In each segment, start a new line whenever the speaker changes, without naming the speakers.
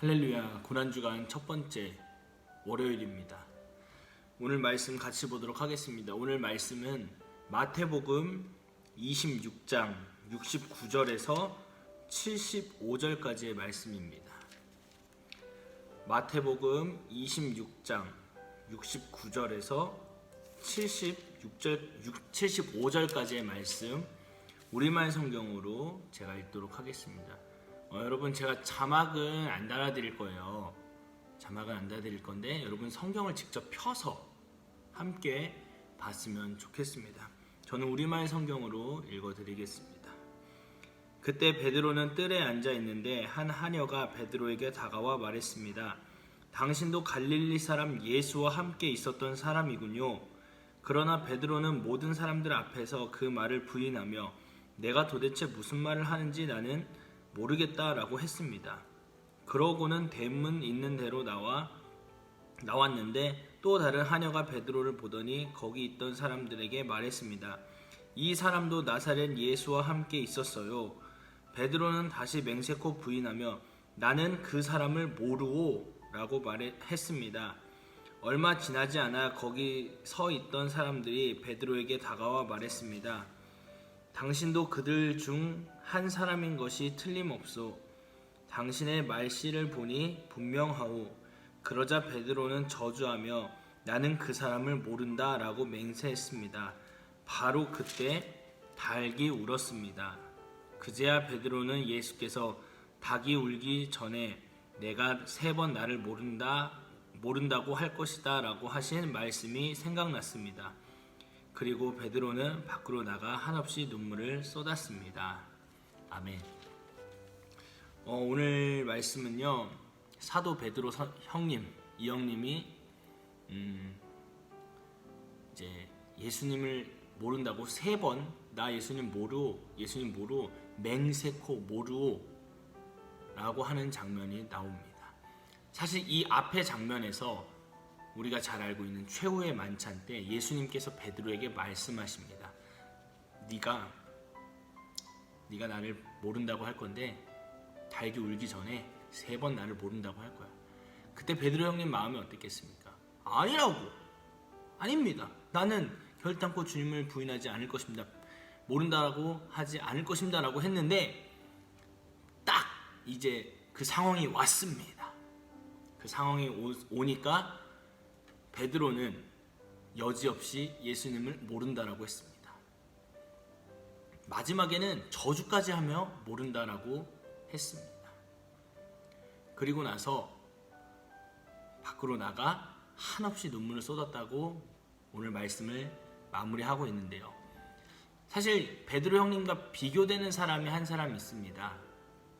할렐루야, 고난주간 첫 번째 월요일입니다. 오늘 말씀 같이 보도록 하겠습니다. 오늘 말씀은 마태복음 26장 69절에서 75절까지의 말씀입니다. 마태복음 26장 69절에서 75절까지의 말씀, 우리말 성경으로 제가 읽도록 하겠습니다. 여러분, 제가 자막은 안 달아드릴 거예요. 자막은 안 달아드릴 건데 여러분 성경을 직접 펴서 함께 봤으면 좋겠습니다. 저는 우리말 성경으로 읽어드리겠습니다. 그때 베드로는 뜰에 앉아 있는데 한 하녀가 베드로에게 다가와 말했습니다. 당신도 갈릴리 사람 예수와 함께 있었던 사람이군요. 그러나 베드로는 모든 사람들 앞에서 그 말을 부인하며 내가 도대체 무슨 말을 하는지 나는 모르겠다라고 했습니다. 그러고는 대문 있는 데로 나왔는데 또 다른 하녀가 베드로를 보더니 거기 있던 사람들에게 말했습니다. 이 사람도 나사렛 예수와 함께 있었어요. 베드로는 다시 맹세코 부인하며 나는 그 사람을 모르오 라고 했습니다. 얼마 지나지 않아 거기 서 있던 사람들이 베드로에게 다가와 말했습니다. 당신도 그들 중 한 사람인 것이 틀림없소. 당신의 말씨를 보니 분명하오. 그러자 베드로는 저주하며 나는 그 사람을 모른다 라고 맹세했습니다. 바로 그때 닭이 울었습니다. 그제야 베드로는 예수께서 닭이 울기 전에 내가 3번 나를 모른다고 할 것이다 라고 하신 말씀이 생각났습니다. 그리고 베드로는 밖으로 나가 한없이 눈물을 쏟았습니다. 아멘. 오늘 말씀은요, 사도 베드로 형님, 이 형님이 이제 예수님을 모른다고 3번 나 예수님 모르오 맹세코 모르오 라고 하는 장면이 나옵니다. 사실 이 앞의 장면에서 우리가 잘 알고 있는 최후의 만찬 때 예수님께서 베드로에게 말씀하십니다. 네가 나를 모른다고 할 건데 닭이 울기 전에 3번 나를 모른다고 할 거야. 그때 베드로 형님 마음이 어땠겠습니까? 아닙니다. 나는 결단코 주님을 부인하지 않을 것입니다. 모른다라고 하지 않을 것입니다 라고 했는데 딱 이제 그 상황이 왔습니다. 그 상황이 오니까 베드로는 여지없이 예수님을 모른다라고 했습니다. 마지막에는 저주까지 하며 모른다라고 했습니다. 그리고 나서 밖으로 나가 한없이 눈물을 쏟았다고 오늘 말씀을 마무리하고 있는데요. 사실 베드로 형님과 비교되는 사람이 한 사람 있습니다.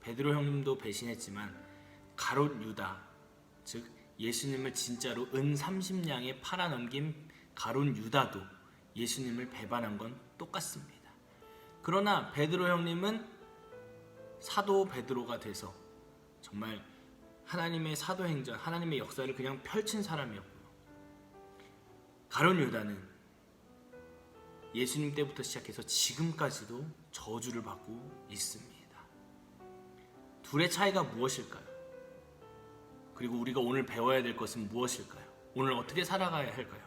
베드로 형님도 배신했지만 가롯 유다, 즉 예수님을 진짜로 은 30냥에 팔아넘긴 가롯 유다도 예수님을 배반한 건 똑같습니다. 그러나 베드로 형님은 사도 베드로가 돼서 정말 하나님의 사도행전, 하나님의 역사를 그냥 펼친 사람이었고요. 가롯 유다는 예수님 때부터 시작해서 지금까지도 저주를 받고 있습니다. 둘의 차이가 무엇일까요? 그리고 우리가 오늘 배워야 될 것은 무엇일까요? 오늘 어떻게 살아가야 할까요?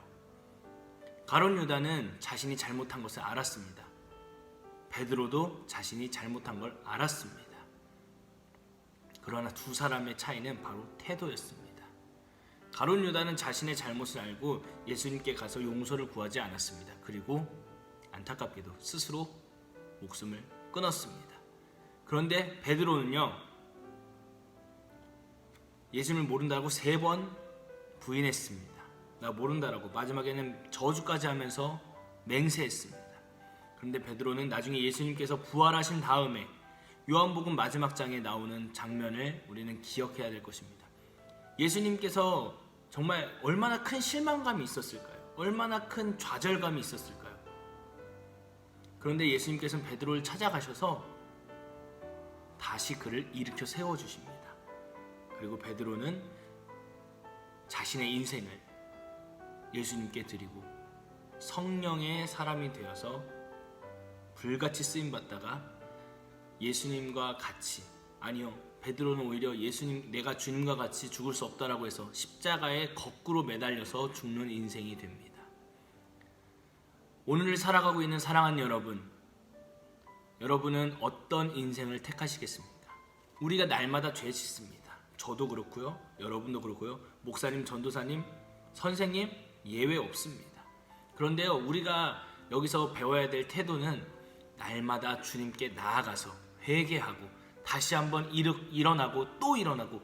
가롯 유다는 자신이 잘못한 것을 알았습니다. 베드로도 자신이 잘못한 걸 알았습니다. 그러나 두 사람의 차이는 바로 태도였습니다. 가롯 유다는 자신의 잘못을 알고 예수님께 가서 용서를 구하지 않았습니다. 그리고 안타깝게도 스스로 목숨을 끊었습니다. 그런데 베드로는요, 예수님을 모른다고 3번 부인했습니다. 나 모른다라고 마지막에는 저주까지 하면서 맹세했습니다. 그런데 베드로는 나중에 예수님께서 부활하신 다음에 요한복음 마지막 장에 나오는 장면을 우리는 기억해야 될 것입니다. 예수님께서 정말 얼마나 큰 실망감이 있었을까요? 얼마나 큰 좌절감이 있었을까요? 그런데 예수님께서는 베드로를 찾아가셔서 다시 그를 일으켜 세워주십니다. 그리고 베드로는 자신의 인생을 예수님께 드리고 성령의 사람이 되어서 불같이 쓰임받다가 예수님과 같이, 아니요, 베드로는 오히려 예수님, 내가 주님과 같이 죽을 수 없다라고 해서 십자가에 거꾸로 매달려서 죽는 인생이 됩니다. 오늘을 살아가고 있는 사랑하는 여러분은 어떤 인생을 택하시겠습니까? 우리가 날마다 죄 짓습니다. 저도 그렇고요, 여러분도 그렇고요, 목사님, 전도사님, 선생님 예외 없습니다. 그런데요, 우리가 여기서 배워야 될 태도는 날마다 주님께 나아가서 회개하고 다시 한번 일어나고 또 일어나고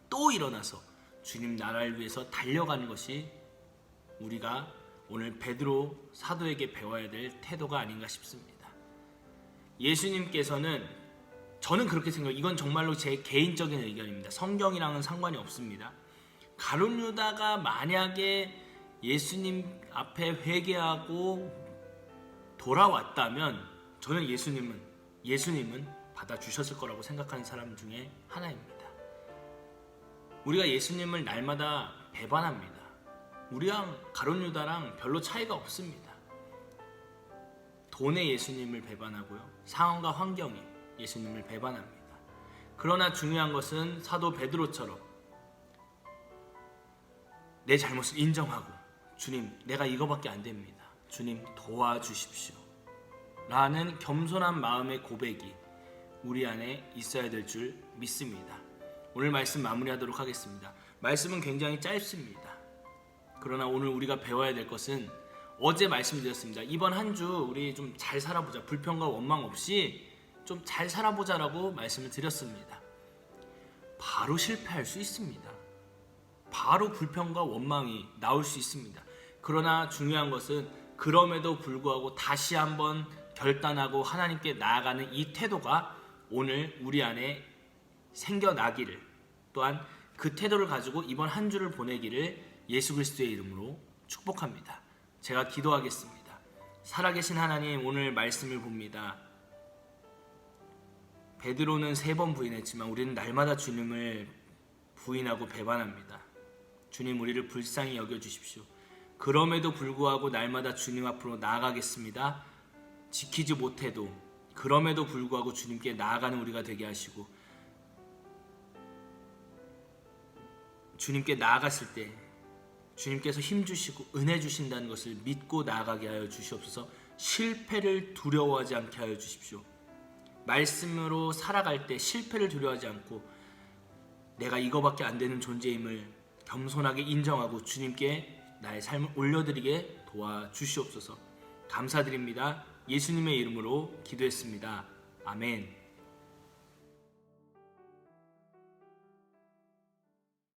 또 일어나서 주님 나라를 위해서 달려가는 것이 우리가 오늘 베드로 사도에게 배워야 될 태도가 아닌가 싶습니다. 예수님께서는, 저는 그렇게 생각해요. 이건 정말로 제 개인적인 의견입니다. 성경이랑은 상관이 없습니다. 가룟 유다가 만약에 예수님 앞에 회개하고 돌아왔다면 저는 예수님은 받아주셨을 거라고 생각하는 사람 중에 하나입니다. 우리가 예수님을 날마다 배반합니다. 우리랑 가룟 유다랑 별로 차이가 없습니다. 돈에 예수님을 배반하고요, 상황과 환경이 예수님을 배반합니다. 그러나 중요한 것은 사도 베드로처럼 내 잘못을 인정하고, 주님, 내가 이거밖에 안 됩니다, 주님 도와주십시오 라는 겸손한 마음의 고백이 우리 안에 있어야 될 줄 믿습니다. 오늘 말씀 마무리하도록 하겠습니다. 말씀은 굉장히 짧습니다. 그러나 오늘 우리가 배워야 될 것은, 어제 말씀드렸습니다. 이번 한 주 우리 좀 잘 살아보자, 불평과 원망 없이 좀 잘 살아보자라고 말씀을 드렸습니다. 바로 실패할 수 있습니다. 바로 불평과 원망이 나올 수 있습니다. 그러나 중요한 것은 그럼에도 불구하고 다시 한번 결단하고 하나님께 나아가는 이 태도가 오늘 우리 안에 생겨나기를, 또한 그 태도를 가지고 이번 한 주를 보내기를 예수 그리스도의 이름으로 축복합니다. 제가 기도하겠습니다. 살아계신 하나님, 오늘 말씀을 봅니다. 베드로는 3번 부인했지만 우리는 날마다 주님을 부인하고 배반합니다. 주님, 우리를 불쌍히 여겨주십시오. 그럼에도 불구하고 날마다 주님 앞으로 나아가겠습니다. 지키지 못해도 그럼에도 불구하고 주님께 나아가는 우리가 되게 하시고, 주님께 나아갔을 때 주님께서 힘 주시고 은혜 주신다는 것을 믿고 나아가게 하여 주시옵소서. 실패를 두려워하지 않게 하여 주십시오. 말씀으로 살아갈 때 실패를 두려워하지 않고 내가 이거밖에 안 되는 존재임을 겸손하게 인정하고 주님께 나의 삶을 올려드리게 도와주시옵소서. 감사드립니다. 예수님의 이름으로 기도했습니다. 아멘.